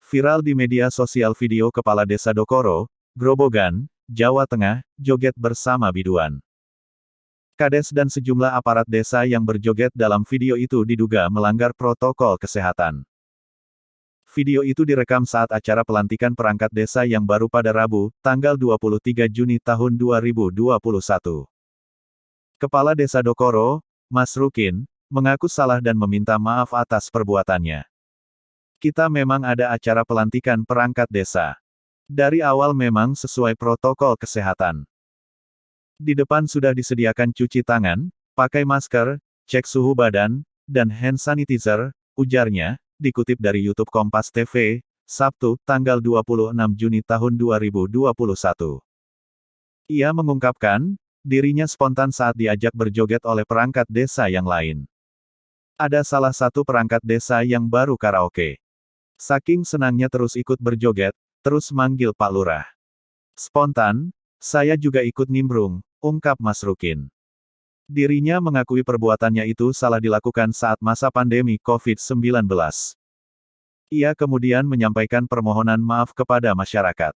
Viral di media sosial video Kepala Desa Dokoro, Grobogan, Jawa Tengah, joget bersama biduan. Kades dan sejumlah aparat desa yang berjoget dalam video itu diduga melanggar protokol kesehatan. Video itu direkam saat acara pelantikan perangkat desa yang baru pada Rabu, tanggal 23 Juni tahun 2021. Kepala Desa Dokoro, Mas Rukin, mengaku salah dan meminta maaf atas perbuatannya. Kita memang ada acara pelantikan perangkat desa. Dari awal memang sesuai protokol kesehatan. Di depan sudah disediakan cuci tangan, pakai masker, cek suhu badan, dan hand sanitizer, ujarnya, dikutip dari YouTube Kompas TV, Sabtu, tanggal 26 Juni tahun 2021. Ia mengungkapkan, dirinya spontan saat diajak berjoget oleh perangkat desa yang lain. Ada salah satu perangkat desa yang baru karaoke. Saking senangnya terus ikut berjoget, terus manggil Pak Lurah. Spontan, saya juga ikut nimbrung, ungkap Mas Rukin. Dirinya mengakui perbuatannya itu salah dilakukan saat masa pandemi COVID-19. Ia kemudian menyampaikan permohonan maaf kepada masyarakat.